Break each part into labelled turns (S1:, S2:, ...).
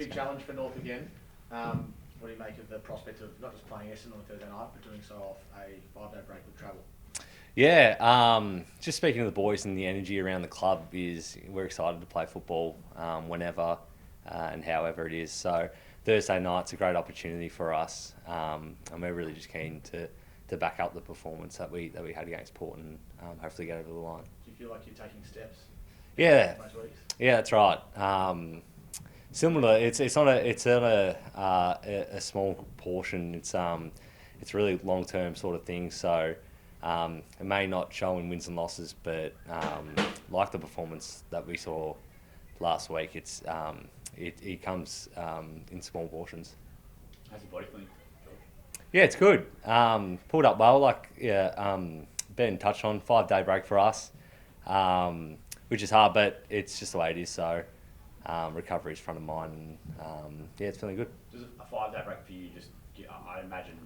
S1: Big challenge for North again. What do you make of the prospect of not just playing Essendon on Thursday night, but doing so off a 5-day break with travel?
S2: Yeah, just speaking to the boys and the energy around the club is we're excited to play football whenever and however it is. So Thursday night's a great opportunity for us, and we're really just keen to back up the performance that we had against Port and hopefully get over the line.
S1: Do you feel like you're taking steps?
S2: Yeah,
S1: Most weeks?
S2: yeah, that's right. Similar, it's not a small portion. It's really long term sort of thing. So it may not show in wins and losses, but like the performance that we saw last week, it comes in small portions.
S3: How's your body feeling, George?
S2: Yeah, it's good. Pulled up well, Ben touched on 5-day break for us, which is hard, but it's just the way it is. So recovery is front of mind, and yeah, it's feeling good.
S3: Does a 5-day break for you I imagine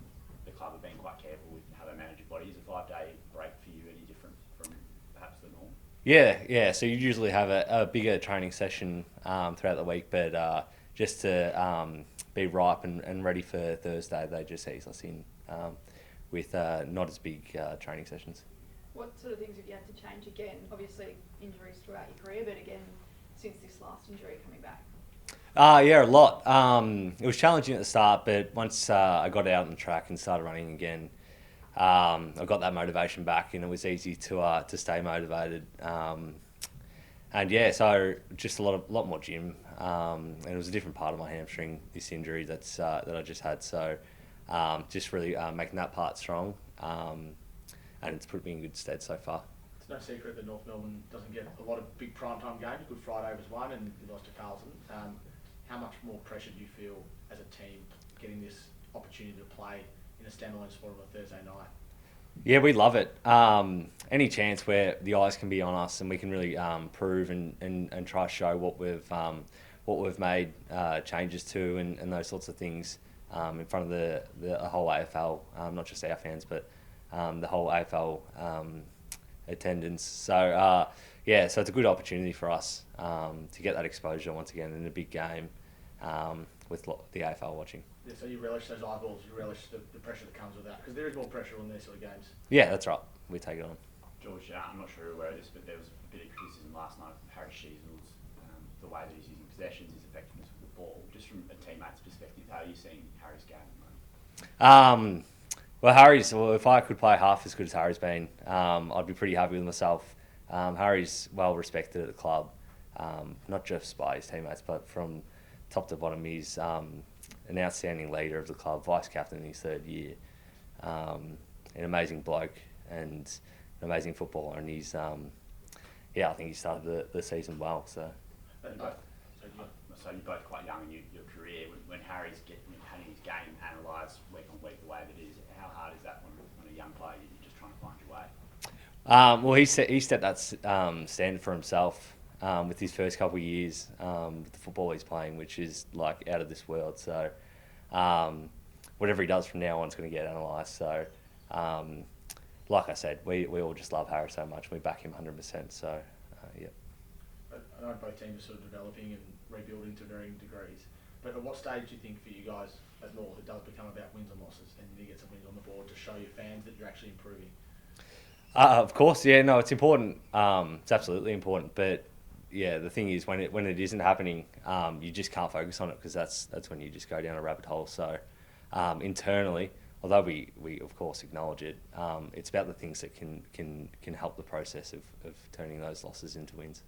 S3: the club have been quite careful with how they manage your body. Is a 5-day break for you any different from perhaps the norm?
S2: Yeah. So you usually have a bigger training session throughout the week, but just to be ripe and ready for Thursday, they just ease us in with not as big training sessions.
S4: What sort of things have you had to change again? Obviously, injuries throughout your career, but again, since this last injury coming back?
S2: Yeah, a lot. It was challenging at the start, but once I got out on the track and started running again, I got that motivation back, and it was easy to stay motivated. And yeah, so just a lot more gym, and it was a different part of my hamstring, this injury that I just had. So just really making that part strong, and it's put me in good stead so far.
S1: It's no secret that North Melbourne doesn't get a lot of big primetime games. Good Friday was one, and you lost to Carlton. How much more pressure do you feel as a team getting this opportunity to play in a standalone sport on a Thursday night?
S2: Yeah, we love it. Any chance where the eyes can be on us and we can really prove and try to show what we've made changes to and those sorts of things in front of the whole AFL, not just our fans, but the whole AFL attendance. So so it's a good opportunity for us to get that exposure once again in a big game with the AFL watching.
S1: Yeah, so you relish those eyeballs, you relish the pressure that comes with that, because there is more pressure on these sort of games.
S2: Yeah, that's right. We take it on.
S3: George, I'm not sure you're aware of this, but there was a bit of criticism last night of Harry Sheasels, the way that he's using possessions, his effectiveness with the ball. Just from a teammate's perspective, how are you seeing Harry's game at the moment?
S2: Well, if I could play half as good as Harry's been, I'd be pretty happy with myself. Harry's well respected at the club, not just by his teammates, but from top to bottom. He's an outstanding leader of the club, vice captain in his 3rd year, an amazing bloke and an amazing footballer. And he's, I think he started the season well. So
S3: you're both quite young in your career. When Harry's having his game analysed week on week the way that it is, how hard is that when a young player you're just trying to find your way?
S2: Well, he set that standard for himself with his first couple of years with the football he's playing, which is like out of this world. So whatever he does from now on is going to get analysed. So like I said, we all just love Harry so much. We back him 100%. So yeah.
S1: I know both teams are sort of developing and rebuilding to varying degrees, but at what stage do you think for you guys at North it does become about wins and losses, and you need to get some wins on the board to show your fans that you're actually improving?
S2: Of course, yeah, no, it's important. It's absolutely important. But yeah, the thing is, when it isn't happening, you just can't focus on it, because that's when you just go down a rabbit hole. So internally, although we of course acknowledge it, it's about the things that can help the process of turning those losses into wins.